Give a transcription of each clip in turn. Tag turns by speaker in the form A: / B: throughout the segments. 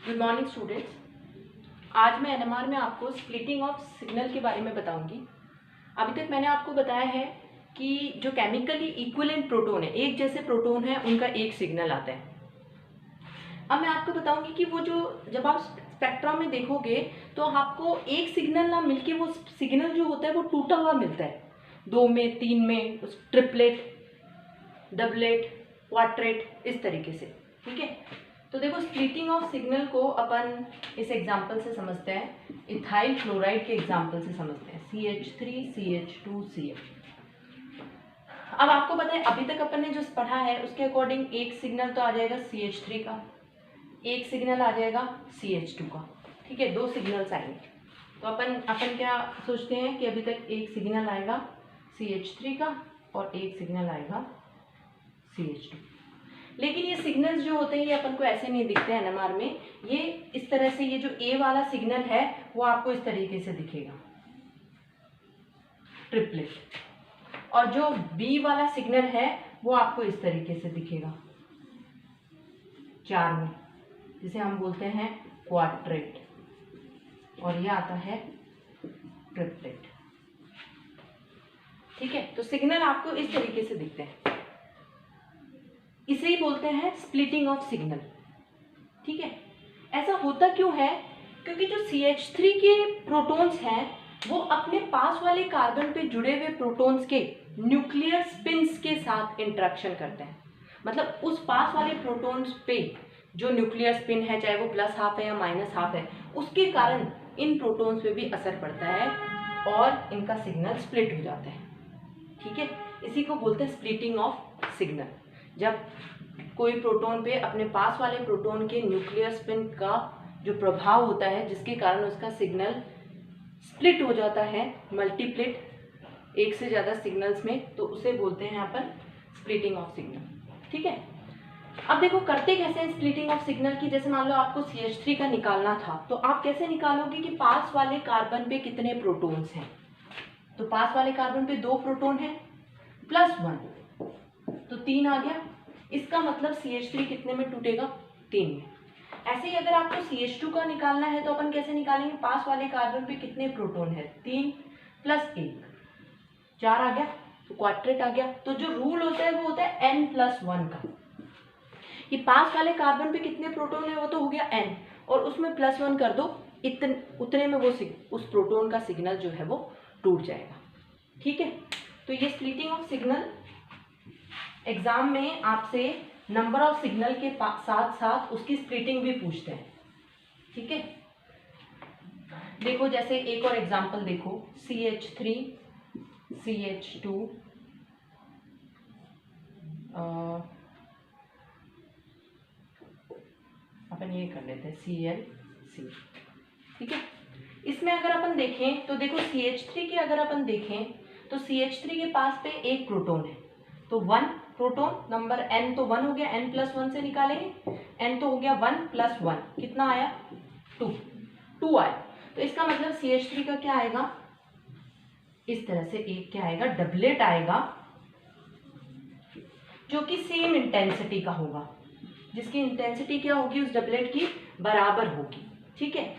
A: Good morning students. आज मैं NMR में आपको स्प्लिटिंग ऑफ सिग्नल के बारे में बताऊंगी। अभी तक मैंने आपको बताया है कि जो केमिकली इक्विवेलेंट प्रोटोन है, एक जैसे प्रोटोन है, उनका एक सिग्नल आता है। अब मैं आपको बताऊंगी कि वो जो जब आप स्पेक्ट्रम में देखोगे तो आपको एक सिग्नल ना मिलके वो सिग्नल जो होता है वो टूटा हुआ मिलता है, 2 में, 3 में, ट्रिपलेट, डबलेट, क्वाड्रेट, इस तरीके से। ठीक है, तो देखो स्प्लिटिंग ऑफ सिग्नल को अपन इस एग्जांपल से समझते हैं, इथाइल क्लोराइड के एग्जांपल से समझते हैं, CH3 CH2 CH। अब आपको पता है अभी तक अपन ने जो पढ़ा है उसके अकॉर्डिंग एक सिग्नल तो आ जाएगा CH3 का, एक सिग्नल आ जाएगा CH2 का। ठीक है, 2 सिग्नल्स आएंगे। तो अपन क्या सोचते हैं कि अभी तक एक सिग्नल आएगा CH3 का और एक सिग्नल आएगा CH2। लेकिन ये सिग्नल्स जो होते हैं ये अपन को ऐसे नहीं दिखते हैं एनएमआर में। ये इस तरह से, ये जो A वाला सिग्नल है वो आपको इस तरीके से दिखेगा, ट्रिपलेट, और जो B वाला सिग्नल है वो आपको इस तरीके से दिखेगा, 4 में, जिसे हम बोलते हैं क्वाड्रेट, और ये आता है ट्रिपलेट। ठीक है, तो सिग्नल आपको इस तरीके से दिखते हैं, इसे ही बोलते हैं स्प्लिटिंग ऑफ सिग्नल। ठीक है, ऐसा होता क्यों है? क्योंकि जो CH3 के प्रोटॉन्स हैं वो अपने पास वाले कार्बन पे जुड़े हुए प्रोटॉन्स के न्यूक्लियर स्पिन्स के साथ इंटरेक्शन करते हैं। मतलब उस पास वाले प्रोटॉन्स पे जो न्यूक्लियर स्पिन है, चाहे वो +½ है या -½ है, उसके कारण इन प्रोटॉन्स पे भी असर पड़ता है और इनका सिग्नल स्प्लिट हो जाता है। ठीक है, इसी को बोलते हैं स्प्लिटिंग ऑफ सिग्नल। जब कोई प्रोटॉन पे अपने पास वाले प्रोटॉन के न्यूक्लियर स्पिन का जो प्रभाव होता है, जिसके कारण उसका सिग्नल स्प्लिट हो जाता है, मल्टीप्लिट, एक से ज़्यादा सिग्नल्स में, तो उसे बोलते हैं यहाँ पर स्प्लिटिंग ऑफ सिग्नल। ठीक है, अब देखो करते कैसे हैं स्प्लिटिंग ऑफ सिग्नल की। जैसे मान लो आपको CH3 का निकालना था, तो आप कैसे निकालोगे कि पास वाले कार्बन पे कितने प्रोटॉन्स हैं। तो पास वाले कार्बन पे 2 प्रोटॉन है, +1, तो 3 आ गया। इसका मतलब CH3 कितने में टूटेगा? 3 में। ऐसे ही अगर आपको CH2 का निकालना है तो अपन कैसे निकालेंगे? पास वाले कार्बन पे कितने प्रोटॉन है? 3 + 1, 4 आ गया, तो क्वाड्रेट आ गया। तो जो रूल होता है वो होता है N+1 का, कि पास वाले कार्बन पे कितने प्रोटॉन है वो तो हो गया N, और उसमें +1 कर दो, उतने में वो उस प्रोटॉन का सिग्नल जो है वो टूट जाएगा। ठीक है, तो ये स्प्लिटिंग ऑफ सिग्नल एग्जाम में आपसे नंबर ऑफ सिग्नल के साथ साथ उसकी स्प्लिटिंग भी पूछते हैं। ठीक है, देखो जैसे एक और एग्जांपल देखो, CH3 CH2 अपन ये कर लेते हैं ClC। ठीक है, इसमें अगर अपन देखें तो देखो CH3 के अगर अपन देखें तो CH3 के पास पे एक प्रोटॉन है, तो 1 प्रोटॉन, नंबर N तो 1 हो गया, N+1 से निकालेंगे, N तो हो गया 1 + 1, कितना आया? 2 आया। तो इसका मतलब CH3 का क्या आएगा? इस तरह से एक क्या आएगा? डबलेट आएगा, जो कि सेम इंटेंसिटी का होगा, जिसकी इंटेंसिटी क्या होगी? उस डबलेट की बराबर होगी। ठीक है,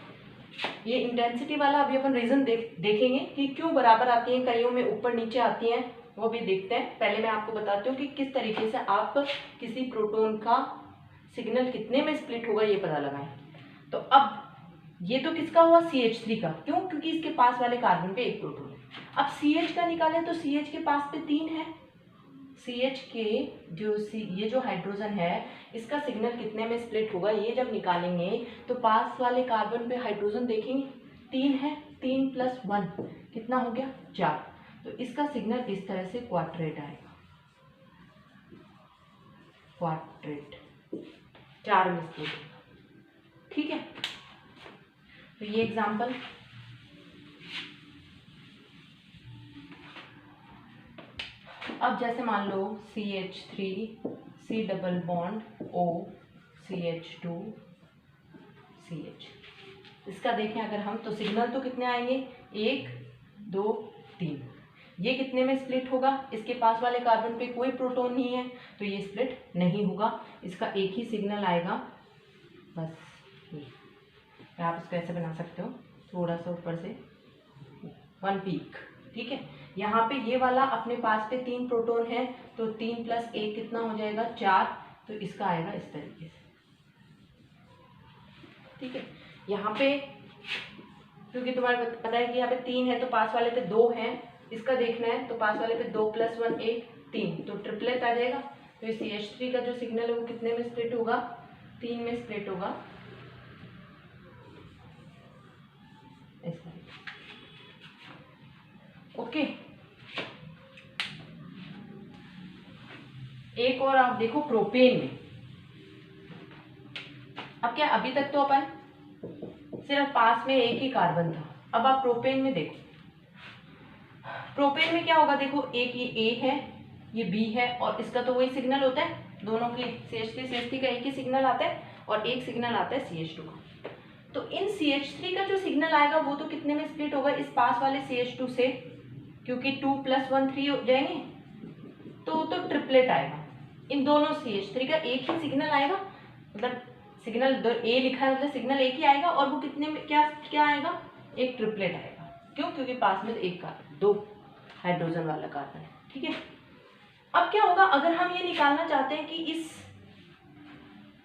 A: ये इंटेंसिटी वाला अभी अपन रीजन देखेंगे कि क्यों बराबर आती हैं, कईयों में ऊपर नीचे आती हैं, वो भी देखते हैं। पहले मैं आपको बताती हूँ कि किस तरीके से आप किसी प्रोटॉन का सिग्नल कितने में स्प्लिट होगा ये पता लगाएं। तो अब ये तो किसका हुआ? CH3 का। क्यों? क्योंकि इसके पास वाले कार्बन पे एक प्रोटॉन है। अब CH का निकालें तो CH के पास पे 3 है। CH के ये जो हाइड्रोजन है इसका सिग्नल कितने में स्प्लिट होगा ये जब निकालेंगे तो पास वाले कार्बन पे हाइड्रोजन देखेंगे 3 है, 3 + 1 कितना हो गया? 4। तो इसका सिग्नल इस तरह से क्वाड्रेट आएगा, क्वाड्रेट, 4 में स्प्लिट होगा। ठीक है, तो ये एग्जांपल। अब जैसे मान लो CH3 C∪O CH2 CH, इसका देखें अगर हम तो सिग्नल तो कितने आएंगे? 1 2 3। ये कितने में स्प्लिट होगा? इसके पास वाले कार्बन पे कोई प्रोटॉन नहीं है तो ये स्प्लिट नहीं होगा, इसका एक ही सिग्नल आएगा, बस ये आप इसको ऐसे बना सकते हो, थोड़ा सा ऊपर से 1 पीक, ठीक है। यहाँ पे ये वाला अपने पास पे 3 प्रोटॉन है, तो 3 + 1 कितना हो जाएगा 4, तो इसका आएगा इस तरीके से, ठीक है। यहाँ पे क्योंकि तुम्हारे पता है कि यहाँ पे 3 है तो पास वाले पे 2 है, इसका देखना है, तो पास वाले पे 2 + 1 1 3, तो ट्रिपलेट आ जाएगा। तो इस CH3 का जो सिग्नल है वो कितने में स्प्लिट होगा, 3 में स्प्लिट होगा, ऐसा। ओके, एक और आप देखो प्रोपेन में। अब क्या, अभी तक तो अपन सिर्फ पास में एक ही कार्बन था, अब आप प्रोपेन में देखो। प्रोपेन में क्या होगा, देखो एक ये A है, ये B है, और इसका तो वही सिग्नल होता है, दोनों की CH3 का एक ही सिग्नल आता है और एक सिग्नल आता है CH2 का। तो इन CH3 का जो सिग्नल आएगा वो तो कितने में स्प्लिट होगा, इस पास वाले CH2 से, क्योंकि 2 + 1 3 हो जाएंगे, तो ट्रिपलेट आएगा। इन दोनों CH3 का एक ही सिग्नल आएगा, मतलब सिग्नल A लिखा है मतलब सिग्नल एक ही आएगा, और वो कितने में क्या आएगा, एक ट्रिपलेट आएगा। क्यों, क्योंकि पास में एक कार्बन, 2 हाइड्रोजन वाला कार्बन है, ठीक है। अब क्या होगा, अगर हम ये निकालना चाहते हैं कि इस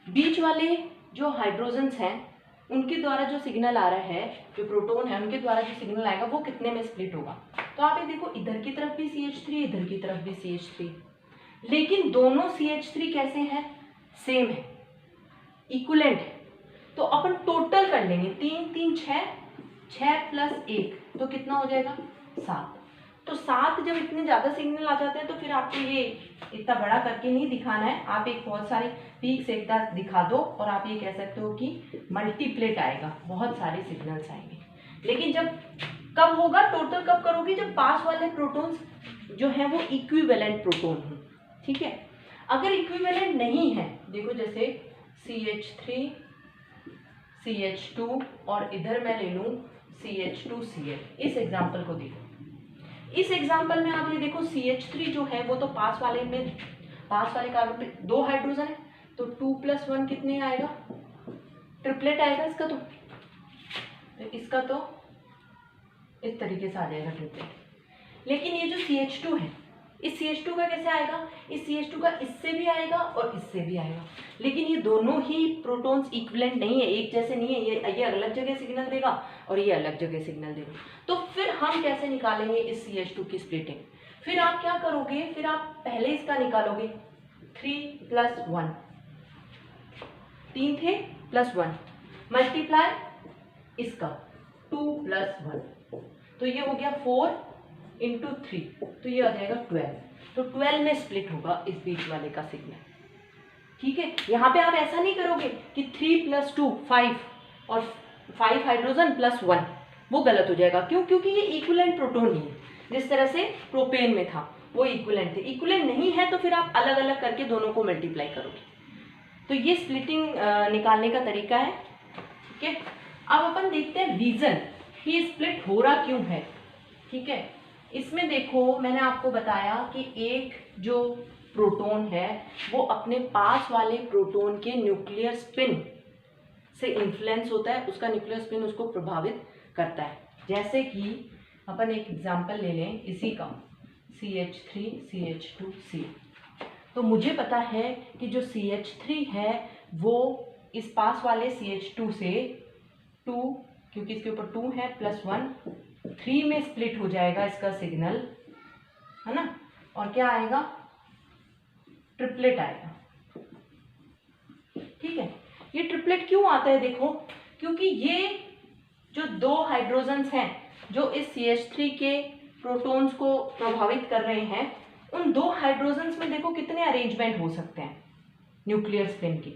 A: बीच वाले जो हाइड्रोजन्स हैं उनके द्वारा जो सिग्नल आ रहा है, जो प्रोटॉन है उनके द्वारा जो सिग्नल आएगा वो कितने में स्प्लिट होगा, तो आप ये देखो, इधर की तरफ भी CH3, इधर की तरफ भी CH3, लेकिन दोनों CH3 कैसे हैं, सेम है, इक्विवेलेंट है। तो अपन टोटल कर लेंगे, 3 3 6, 6 + 1 तो कितना हो जाएगा 7। तो 7 जब इतने ज़्यादा सिग्नल आ जाते हैं तो फिर आपको ये इतना बड़ा करके नहीं दिखाना है, आप एक बहुत सारी पीक से एकता दिखा दो और आप ये कह सकते हो कि मल्टीप्लेट आएगा, बहुत सारे सिग्नल्स आएंगे। लेकिन जब कब होगा, टोटल कब करोगे, जब पास वाले प्रोटॉन्स जो हैं वो इक्विवेलेंट प्रोटॉन हो, ठीक है। अगर इक्विवेलेंट नहीं है, देखो जैसे CH3 CH2 और इधर मैं ले लूँ CH2Cl, इस एग्जाम्पल को देखो। इस एग्जाम्पल में आप ये देखो, CH3 जो है वो तो पास वाले कार्बन पे 2 हाइड्रोजन है, तो 2 + 1 कितने आएगा, ट्रिपलेट आएगा इसका, तो इसका तो इस तरीके से आ जाएगा ट्रिपलेट। लेकिन ये जो CH2 है, इस CH2 का कैसे आएगा, इस CH2 का इससे भी आएगा और इससे भी आएगा, लेकिन ये दोनों ही प्रोटॉन्स इक्विवेलेंट नहीं है, एक जैसे नहीं है, ये अलग जगह सिग्नल देगा और ये अलग जगह सिग्नल देगा। तो फिर हम कैसे निकालेंगे इस CH2 की स्प्लिटिंग, फिर आप क्या करोगे, फिर आप पहले इसका निकालोगे, 3 + 1, 3 थे +1 मल्टीप्लाई इसका 2 + 1, तो ये हो गया 4 × 3, तो ये आ जाएगा 12, तो 12 में स्प्लिट होगा इस बीच वाले का सिग्नल, ठीक है। यहाँ पे आप ऐसा नहीं करोगे कि 3 + 2 5 और 5 हाइड्रोजन +1, वो गलत हो जाएगा। क्यों, क्योंकि ये इक्विवेलेंट प्रोटॉन नहीं है, जिस तरह से प्रोपेन में था वो इक्विवेलेंट थे। इक्विवेलेंट नहीं है तो फिर आप अलग अलग करके दोनों को मल्टीप्लाई करोगे। तो ये स्प्लिटिंग निकालने का तरीका है, ठीक है। अब अपन देखते हैं रीजन कि स्प्लिट हो रहा क्यों है, ठीक है। इसमें देखो, मैंने आपको बताया कि एक जो प्रोटॉन है वो अपने पास वाले प्रोटॉन के न्यूक्लियर स्पिन से इन्फ्लुएंस होता है, उसका न्यूक्लियर स्पिन उसको प्रभावित करता है। जैसे कि अपन एक एग्जांपल ले लें इसी का, CH3 CH2C, तो मुझे पता है कि जो CH3 है वो इस पास वाले CH2 से 2, क्योंकि इसके ऊपर 2 है +1 3 में स्प्लिट हो जाएगा इसका सिग्नल, है ना, और क्या आएगा, ट्रिपलेट आएगा, ठीक है। ये ट्रिपलेट क्यों आता है, देखो, क्योंकि ये जो 2 हाइड्रोजन्स हैं जो इस CH3 के प्रोटॉन्स को प्रभावित कर रहे हैं, उन 2 हाइड्रोजन्स में देखो कितने अरेंजमेंट हो सकते हैं न्यूक्लियर स्पिन के।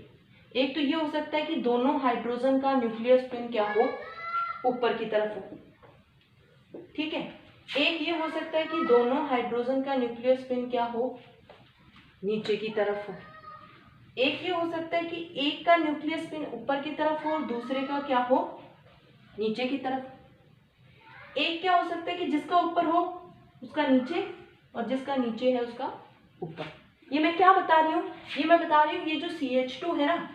A: एक तो ये हो सकता है कि दोनों हाइड्रोजन का न्यूक्लियर स्पिन क्या हो, ऊपर की तरफ हो, ठीक है। एक ये हो सकता है कि दोनों हाइड्रोजन का न्यूक्लियर स्पिन क्या हो, नीचे की तरफ हो। एक ये हो सकता है कि एक का न्यूक्लियर स्पिन ऊपर की तरफ हो और दूसरे का क्या हो, नीचे की तरफ। एक क्या हो सकता है कि जिसका ऊपर हो उसका नीचे और जिसका नीचे है उसका ऊपर। ये मैं क्या बता रही हूँ, ये मैं बता रही हूँ ये जो CH2 है ना,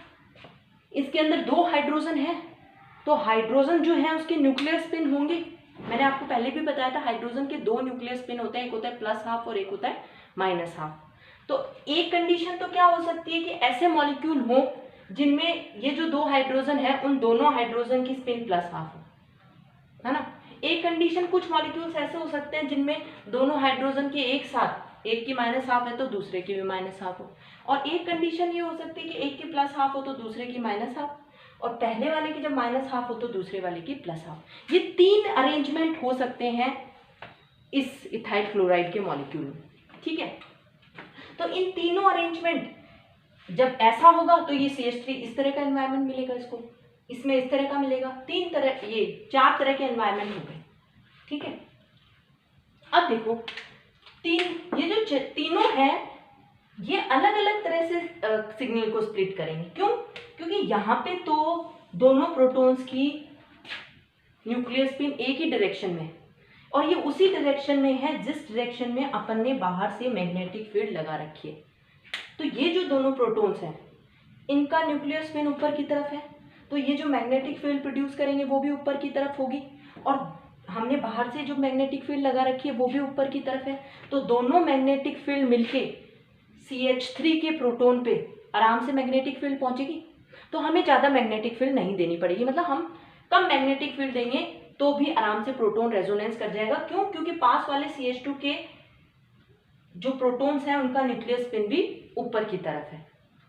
A: इसके अंदर 2 हाइड्रोजन है, तो हाइड्रोजन जो है उसके न्यूक्लियर स्पिन होंगे। मैंने आपको पहले भी बताया था हाइड्रोजन के 2 न्यूक्लियर स्पिन होते हैं, एक होता है +½ और एक होता है -½ तो एक कंडीशन तो क्या हो सकती है कि ऐसे मॉलिक्यूल हो जिनमें ये जो 2 हाइड्रोजन है उन दोनों हाइड्रोजन की स्पिन +½ हो, है ना। एक कंडीशन कुछ मॉलिक्यूल्स ऐसे हो सकते हैं जिनमें दोनों हाइड्रोजन के एक साथ, एक की -½ है तो दूसरे की भी -½ हो, और एक कंडीशन ये हो सकती है कि एक की +½ हो तो दूसरे की -½ और पहले वाले की जब -½ हो तो दूसरे वाले की +½ ये 3 अरेंजमेंट हो सकते हैं इस इथाइल क्लोराइड के मॉलिक्यूल में, ठीक है। तो इन तीनों अरेंजमेंट जब ऐसा होगा तो ये CH3 इस तरह का एनवायरनमेंट मिलेगा, इसको इसमें इस तरह का मिलेगा, 4 तरह के एनवायरनमेंट हो गए, ठीक है। अब देखो ये जो तीनों है ये अलग अलग तरह से सिग्नल को स्प्लिट करेंगे। क्यों? क्योंकि यहाँ पे तो दोनों प्रोटॉन्स की न्यूक्लियर स्पिन एक ही डायरेक्शन में और ये उसी डायरेक्शन में है जिस डायरेक्शन में अपन ने बाहर से मैग्नेटिक फील्ड लगा रखी है। तो ये जो दोनों प्रोटॉन्स हैं इनका न्यूक्लियर स्पिन ऊपर की तरफ है, तो ये जो मैग्नेटिक फील्ड प्रोड्यूस करेंगे वो भी ऊपर की तरफ होगी और हमने बाहर से जो मैग्नेटिक फील्ड लगा रखी है वो भी ऊपर की तरफ है। तो दोनों मैग्नेटिक फील्ड मिलके CH3 के प्रोटॉन पे आराम से मैग्नेटिक फील्ड पहुंचेगी। तो हमें ज़्यादा मैग्नेटिक फील्ड नहीं देनी पड़ेगी, मतलब हम कम मैग्नेटिक फील्ड देंगे तो भी आराम से प्रोटॉन रेजोनेंस कर जाएगा। क्यों? क्योंकि पास वाले CH2 के जो प्रोटॉन्स हैं उनका न्यूक्लियर स्पिन भी ऊपर की तरफ है,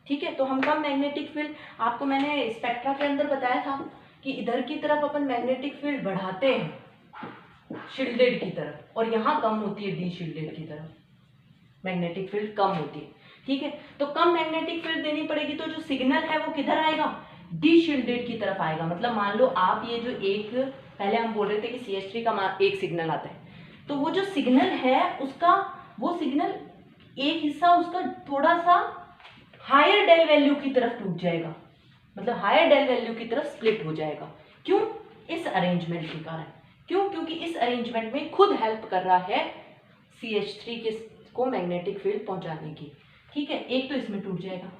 A: ठीक है। तो हम कम मैग्नेटिक फील्ड, आपको मैंने स्पेक्ट्रा के अंदर बताया था कि इधर की तरफ अपन मैग्नेटिक फील्ड बढ़ाते हैं शील्डेड की तरफ और यहाँ कम होती है डी शील्डेड की तरफ, मैग्नेटिक फील्ड कम होती है, ठीक है। तो कम मैग्नेटिक फील्ड देनी पड़ेगी तो जो सिग्नल है वो किधर आएगा? डी शील्डेड की तरफ आएगा। मतलब मान लो आप ये जो एक, पहले हम बोल रहे थे कि CH3 का एक सिग्नल आता है, तो वो जो सिग्नल है उसका, वो सिग्नल एक हिस्सा उसका थोड़ा सा हायर डेल वैल्यू की तरफ टूट जाएगा, मतलब हायर डेल वैल्यू की तरफ स्प्लिट हो जाएगा। क्यों? इस अरेंजमेंट के कारण। क्यों? क्योंकि इस अरेंजमेंट में खुद हेल्प कर रहा है CH3 को मैग्नेटिक फील्ड पहुंचाने की, ठीक है। एक तो इसमें टूट जाएगा।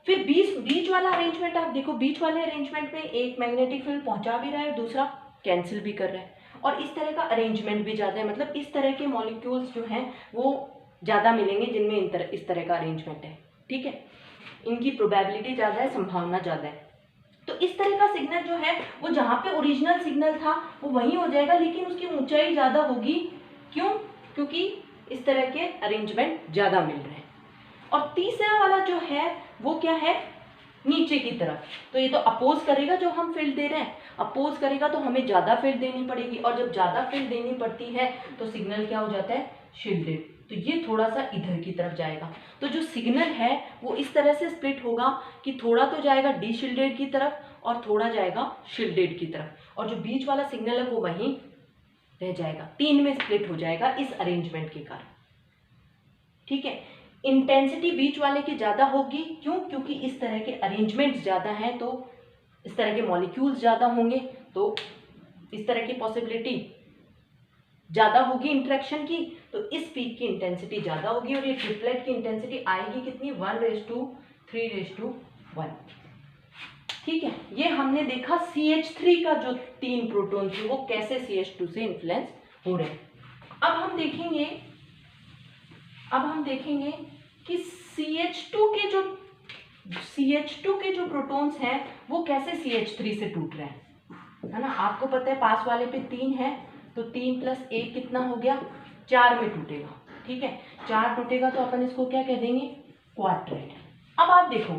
A: फिर बीच वाला अरेंजमेंट आप देखो, बीच वाले अरेंजमेंट में एक मैग्नेटिक फील्ड पहुंचा भी रहा है, दूसरा कैंसिल भी कर रहा है, और इस तरह का अरेंजमेंट भी ज़्यादा है। मतलब इस तरह के मॉलिक्यूल्स जो हैं वो ज़्यादा मिलेंगे जिनमें इस तरह का अरेंजमेंट है, ठीक है। इनकी प्रोबेबिलिटी ज़्यादा है, संभावना ज़्यादा है। तो इस तरह का सिग्नल जो है वो जहाँ पे ओरिजिनल सिग्नल था वो वहीं हो जाएगा, लेकिन उसकी ऊंचाई ज़्यादा होगी। क्यों? क्योंकि इस तरह के अरेंजमेंट ज़्यादा मिल रहे हैं। और तीसरा वाला जो है वो क्या है? नीचे की तरफ। तो ये तो अपोज करेगा, जो हम फील्ड दे रहे हैं अपोज करेगा, तो हमें ज़्यादा फील्ड देनी पड़ेगी, और जब ज़्यादा फील्ड देनी पड़ती है तो सिग्नल क्या हो जाता है? शील्डेड। तो ये थोड़ा सा इधर की तरफ जाएगा। तो जो सिग्नल है वो इस तरह से स्प्लिट होगा कि थोड़ा तो जाएगा डी शील्डेड की तरफ और थोड़ा जाएगा शील्डेड की तरफ, और जो बीच वाला सिग्नल है वो वहीं रह जाएगा, 3 में स्प्लिट हो जाएगा इस अरेंजमेंट के कारण, ठीक है। इंटेंसिटी बीच वाले की ज़्यादा होगी। क्यों? क्योंकि इस तरह के अरेंजमेंट ज़्यादा हैं, तो इस तरह के मॉलिक्यूल्स ज़्यादा होंगे, तो इस तरह की पॉसिबिलिटी ज़्यादा होगी इंटरेक्शन की, तो इस पीक की इंटेंसिटी ज़्यादा होगी, और ये ट्रिपलेट की इंटेंसिटी आएगी कितनी? 1:3:1, ठीक है। ये हमने देखा CH3 का जो 3 प्रोटॉन थे वो कैसे CH2 से इन्फ्लुएंस हो रहे हैं। अब हम देखेंगे कि CH2 के जो प्रोटॉन्स हैं वो कैसे CH3 से टूट रहे हैं, है ना। आपको पता है पास वाले पे 3 है, तो 3 + 1 कितना हो गया? 4 में टूटेगा, ठीक है। 4 टूटेगा तो अपन इसको क्या कह देंगे? क्वाड्रेट। अब आप देखो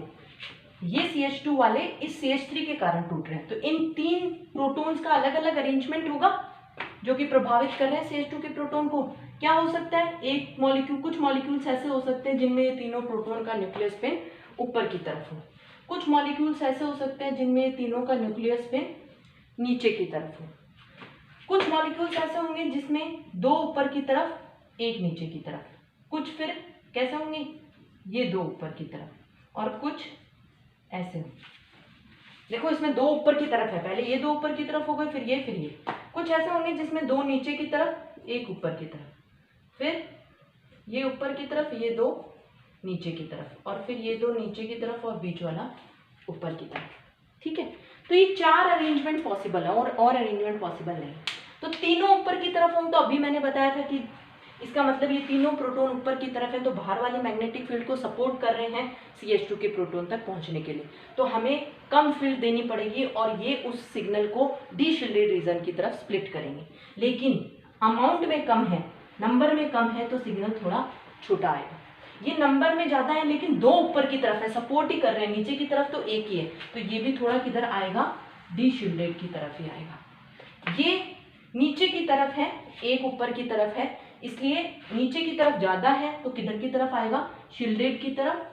A: ये CH2 वाले इस CH3 के कारण टूट रहे हैं, तो इन 3 प्रोटॉन्स का अलग अलग अरेंजमेंट होगा जो कि प्रभावित कर रहे हैं CH2 के प्रोटॉन को। क्या हो सकता है? एक मॉलिक्यूल, कुछ मॉलिक्यूल्स ऐसे हो सकते हैं जिनमें ये तीनों प्रोटॉन का न्यूक्लियर स्पिन ऊपर की तरफ हो, कुछ मॉलिक्यूल्स ऐसे हो सकते हैं जिनमें ये तीनों का न्यूक्लियर स्पिन नीचे की तरफ हो, कुछ मॉलिक्यूल्स ऐसे होंगे जिसमें 2 ऊपर की तरफ 1 नीचे की तरफ, कुछ फिर कैसे होंगे? ये 2 ऊपर की तरफ, और कुछ ऐसे हो। देखो इसमें 2 ऊपर की तरफ है, पहले ये 2 ऊपर की तरफ हो गए, फिर ये। कुछ ऐसे होंगे जिसमें 2 नीचे की तरफ 1 ऊपर की तरफ, फिर ये ऊपर की तरफ, ये 2 नीचे की तरफ, और फिर ये 2 नीचे की तरफ और बीच वाला ऊपर की तरफ। ठीक है, तो ये 4 अरेंजमेंट पॉसिबल है और अरेंजमेंट पॉसिबल नहीं। तो तीनों ऊपर की तरफ हों, तो अभी मैंने बताया था कि इसका मतलब ये तीनों प्रोटॉन ऊपर की तरफ है, तो बाहर वाले मैग्नेटिक फील्ड को सपोर्ट कर रहे हैं CH2 के प्रोटॉन तक पहुंचने के लिए, तो हमें कम फील्ड देनी पड़ेगी और ये उस सिग्नल को डीशिल्डेड रीजन की तरफ स्प्लिट करेंगे। लेकिन अमाउंट में कम है, नंबर में कम है, तो सिग्नल थोड़ा छोटा आएगा। ये नंबर में ज़्यादा है लेकिन 2 ऊपर की तरफ है, सपोर्ट ही कर रहे हैं, नीचे की तरफ तो एक ही है, तो ये भी थोड़ा किधर आएगा, डीशिल्डेड की तरफ ही आएगा। ये नीचे की तरफ है, एक ऊपर की तरफ है, इसलिए नीचे की तरफ ज़्यादा है तो किधर की तरफ आएगा, शील्डेड की तरफ,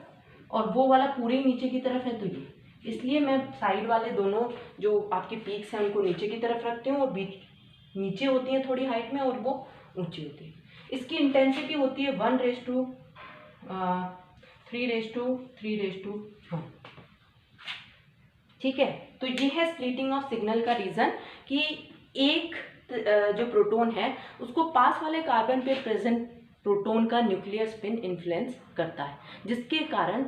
A: और वो वाला पूरे नीचे की तरफ है तो ये, इसलिए मैं साइड वाले दोनों जो आपके पीक्स हैं उनको नीचे की तरफ रखती हूँ और बीच नीचे होती हैं थोड़ी हाइट में और वो ऊंची होती है। इसकी इंटेंसिटी होती है 1:3:1। ठीक है, तो ये है स्प्लिटिंग ऑफ सिग्नल का रीज़न कि एक जो प्रोटॉन है उसको पास वाले कार्बन पे प्रेजेंट प्रोटॉन का न्यूक्लियर स्पिन इन्फ्लुएंस करता है, जिसके कारण